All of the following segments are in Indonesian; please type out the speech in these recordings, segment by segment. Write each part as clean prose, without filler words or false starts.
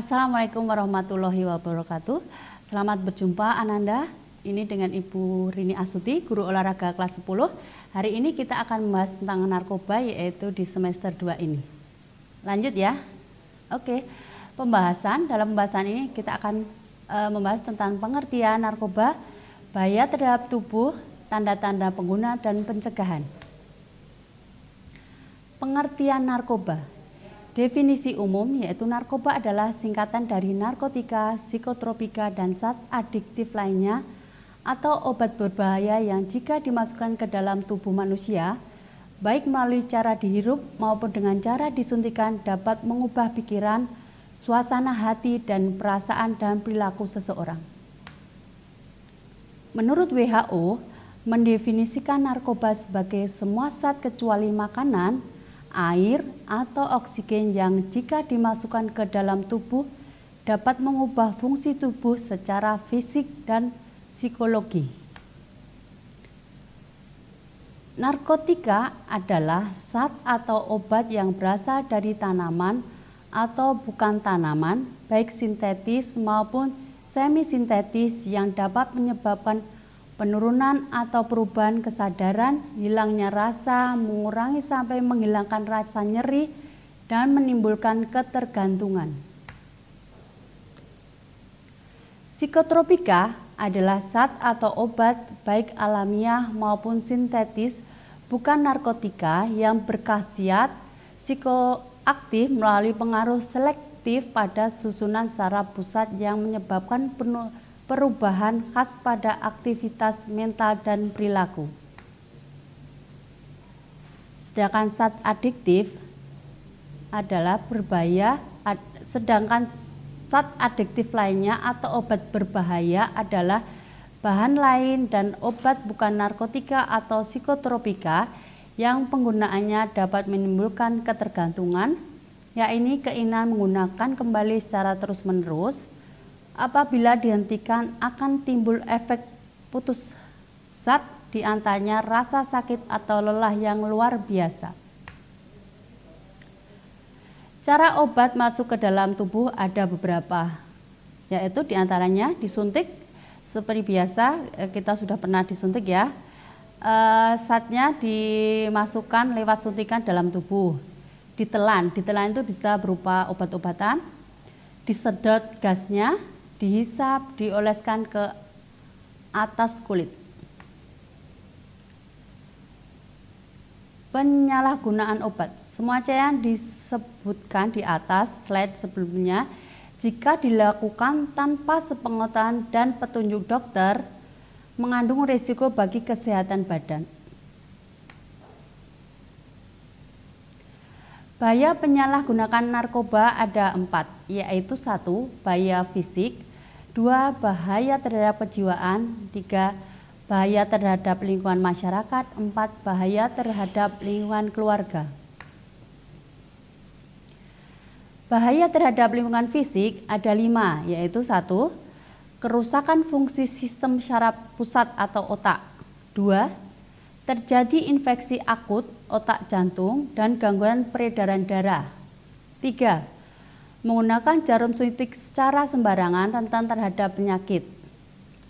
Assalamualaikum warahmatullahi wabarakatuh. Selamat berjumpa Ananda. Ini dengan Ibu Rini Astuti, guru olahraga kelas 10. Hari ini kita akan membahas tentang narkoba, yaitu di semester 2 ini. Lanjut ya. Oke. Dalam pembahasan ini kita akan membahas tentang pengertian narkoba, bahaya terhadap tubuh, tanda-tanda pengguna dan pencegahan. Pengertian narkoba. Definisi umum yaitu narkoba adalah singkatan dari narkotika, psikotropika, dan zat adiktif lainnya atau obat berbahaya yang jika dimasukkan ke dalam tubuh manusia, baik melalui cara dihirup maupun dengan cara disuntikan dapat mengubah pikiran, suasana hati, dan perasaan dan perilaku seseorang. Menurut WHO, mendefinisikan narkoba sebagai semua zat kecuali makanan, air, atau oksigen yang jika dimasukkan ke dalam tubuh dapat mengubah fungsi tubuh secara fisik dan psikologi. Narkotika adalah zat atau obat yang berasal dari tanaman atau bukan tanaman, baik sintetis maupun semi-sintetis, yang dapat menyebabkan penurunan atau perubahan kesadaran, hilangnya rasa, mengurangi sampai menghilangkan rasa nyeri, dan menimbulkan ketergantungan. Psikotropika adalah zat atau obat baik alamiah maupun sintetis, bukan narkotika, yang berkhasiat psikoaktif melalui pengaruh selektif pada susunan saraf pusat yang menyebabkan perubahan khas pada aktivitas mental dan perilaku. Sedangkan zat adiktif adalah berbahaya, sedangkan zat adiktif lainnya atau obat berbahaya adalah bahan lain dan obat bukan narkotika atau psikotropika yang penggunaannya dapat menimbulkan ketergantungan, yaitu keinginan menggunakan kembali secara terus-menerus. Apabila dihentikan akan timbul efek putus zat, diantaranya rasa sakit atau lelah yang luar biasa. Cara obat masuk ke dalam tubuh ada beberapa, yaitu diantaranya disuntik. Seperti biasa kita sudah pernah disuntik ya. Zatnya dimasukkan lewat suntikan dalam tubuh. Ditelan itu bisa berupa obat-obatan. Disedot gasnya, dihisap, dioleskan ke atas kulit. Penyalahgunaan obat. Semua yang disebutkan di atas slide sebelumnya, jika dilakukan tanpa sepengetahuan dan petunjuk dokter, mengandung risiko bagi kesehatan badan. Bahaya penyalahgunaan narkoba ada 4, yaitu 1. Bahaya fisik, 2. Bahaya terhadap kejiwaan, 3. Bahaya terhadap lingkungan masyarakat, 4. Bahaya terhadap lingkungan keluarga. Bahaya terhadap lingkungan fisik ada 5, yaitu 1. Kerusakan fungsi sistem syaraf pusat atau otak, 2. Terjadi infeksi akut otak jantung dan gangguan peredaran darah, 3. Menggunakan jarum suntik secara sembarangan rentan terhadap penyakit,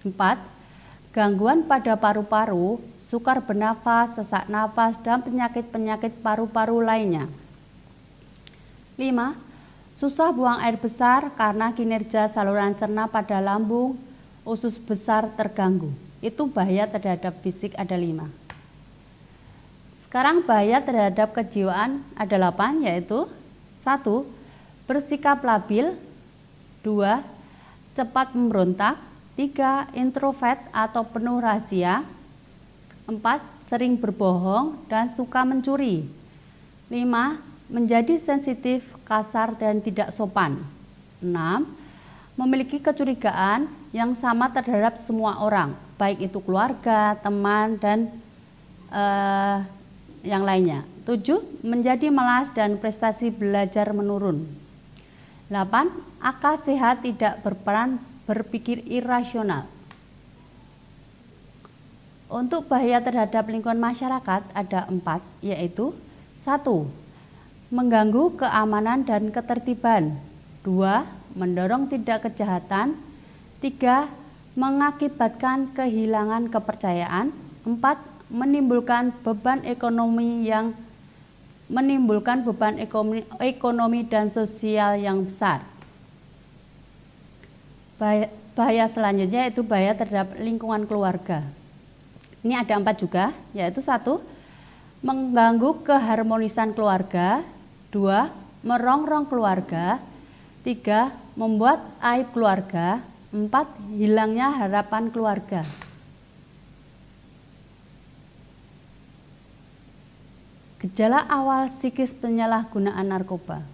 4. Gangguan pada paru-paru, sukar bernafas, sesak nafas, dan penyakit-penyakit paru-paru lainnya. 5. Susah buang air besar karena kinerja saluran cerna pada lambung, usus besar terganggu. Itu bahaya terhadap fisik ada 5. Sekarang bahaya terhadap kejiwaan ada 8, yaitu 1. Bersikap labil, 2. Cepat memberontak, 3. Introvert atau penuh rahasia, 4. Sering berbohong dan suka mencuri, 5. Menjadi sensitif, kasar, dan tidak sopan, 6. Memiliki kecurigaan yang sama terhadap semua orang, baik itu keluarga, teman, dan yang lainnya. 7. Menjadi malas dan prestasi belajar menurun. 8. Akal sehat tidak berperan, berpikir irasional. Untuk bahaya terhadap lingkungan masyarakat ada 4, yaitu 1. Mengganggu keamanan dan ketertiban, 2. mendorong tindak kejahatan. 3. Mengakibatkan kehilangan kepercayaan. 4. Menimbulkan beban ekonomi dan sosial yang besar. Bahaya selanjutnya yaitu bahaya terhadap lingkungan keluarga. Ini ada 4 juga, yaitu 1. Mengganggu keharmonisan keluarga. 2. Merongrong keluarga. 3. Membuat aib keluarga. 4. Hilangnya harapan keluarga. Gejala awal psikis penyalahgunaan narkoba.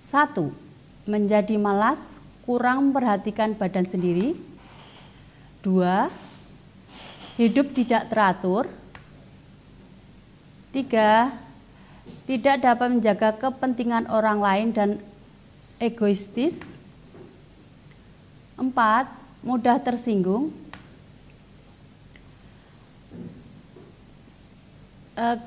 1. Menjadi malas, kurang memperhatikan badan sendiri. 2. Hidup tidak teratur. 3. Tidak dapat menjaga kepentingan orang lain dan egoistis. 4. Mudah tersinggung.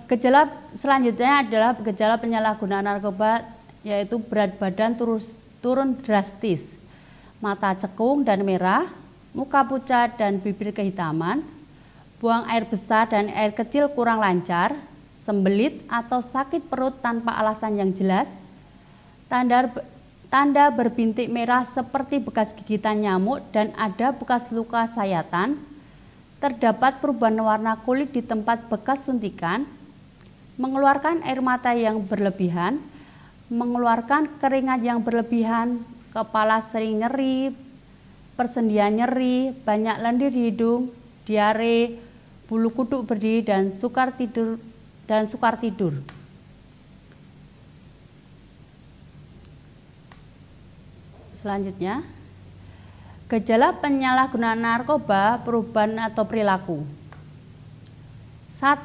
Gejala selanjutnya adalah gejala penyalahgunaan narkoba, yaitu berat badan turun drastis, mata cekung dan merah, muka pucat dan bibir kehitaman, buang air besar dan air kecil kurang lancar, sembelit atau sakit perut tanpa alasan yang jelas, tanda berbintik merah seperti bekas gigitan nyamuk dan ada bekas luka sayatan, terdapat perubahan warna kulit di tempat bekas suntikan, mengeluarkan air mata yang berlebihan, mengeluarkan keringat yang berlebihan, kepala sering nyeri, persendian nyeri, banyak lendir di hidung, diare, bulu kuduk berdiri dan sukar tidur. Selanjutnya, gejala penyalahgunaan narkoba, perubahan atau perilaku. 1.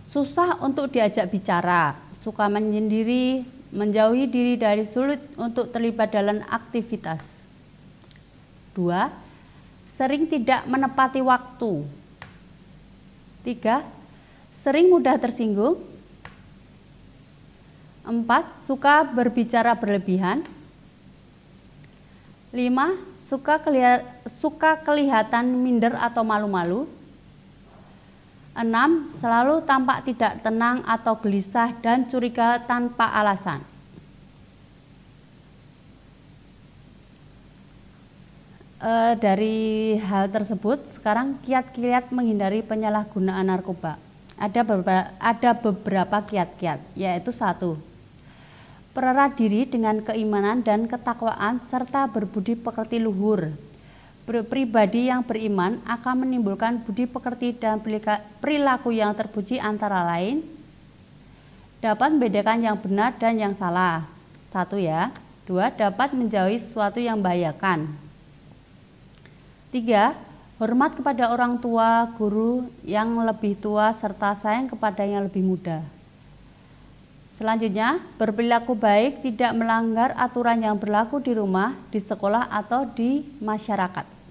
Susah untuk diajak bicara, suka menyendiri, menjauhi diri dari sulit untuk terlibat dalam aktivitas. 2. Sering tidak menepati waktu. 3. Sering mudah tersinggung. 4. Suka berbicara berlebihan. 5. Suka kelihatan minder atau malu-malu. 6. Selalu tampak tidak tenang atau gelisah dan curiga tanpa alasan. Dari hal tersebut, sekarang kiat-kiat menghindari penyalahgunaan narkoba. Ada beberapa kiat-kiat, yaitu 1. Pererat diri dengan keimanan dan ketakwaan serta berbudi pekerti luhur. Pribadi yang beriman akan menimbulkan budi pekerti dan perilaku yang terpuji, antara lain dapat membedakan yang benar dan yang salah. 1 ya. 2. Dapat menjauhi sesuatu yang membahayakan. 3. Hormat kepada orang tua, guru yang lebih tua serta sayang kepada yang lebih muda. Selanjutnya, berperilaku baik, tidak melanggar aturan yang berlaku di rumah, di sekolah atau di masyarakat.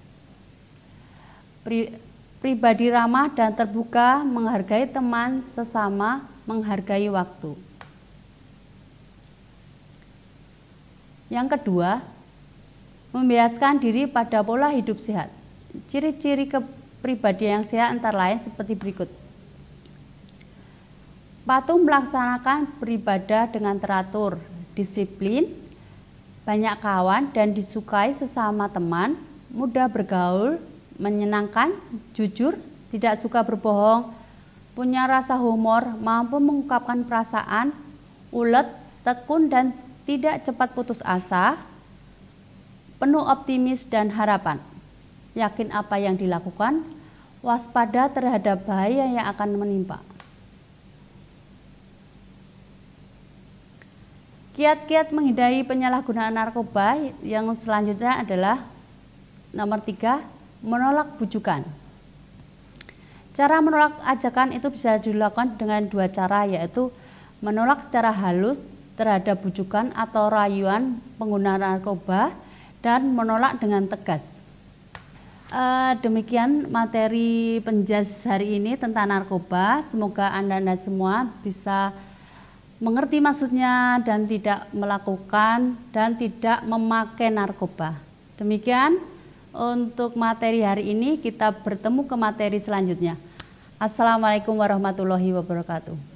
Pribadi ramah dan terbuka, menghargai teman sesama, menghargai waktu. Yang kedua, membiasakan diri pada pola hidup sehat. Ciri-ciri kepribadian yang sehat antara lain seperti berikut. Patuh melaksanakan beribadah dengan teratur, disiplin, banyak kawan dan disukai sesama teman, mudah bergaul, menyenangkan, jujur, tidak suka berbohong, punya rasa humor, mampu mengungkapkan perasaan, ulet, tekun dan tidak cepat putus asa, penuh optimis dan harapan, yakin apa yang dilakukan, waspada terhadap bahaya yang akan menimpa. Kiat-kiat menghindari penyalahgunaan narkoba yang selanjutnya adalah nomor 3, menolak bujukan. Cara menolak ajakan itu bisa dilakukan dengan 2 cara, yaitu menolak secara halus terhadap bujukan atau rayuan pengguna narkoba dan menolak dengan tegas. Demikian materi penjas hari ini tentang narkoba. Semoga Anda semua bisa mengerti maksudnya dan tidak melakukan dan tidak memakai narkoba. Demikian untuk materi hari ini, kita bertemu ke materi selanjutnya. Assalamualaikum warahmatullahi wabarakatuh.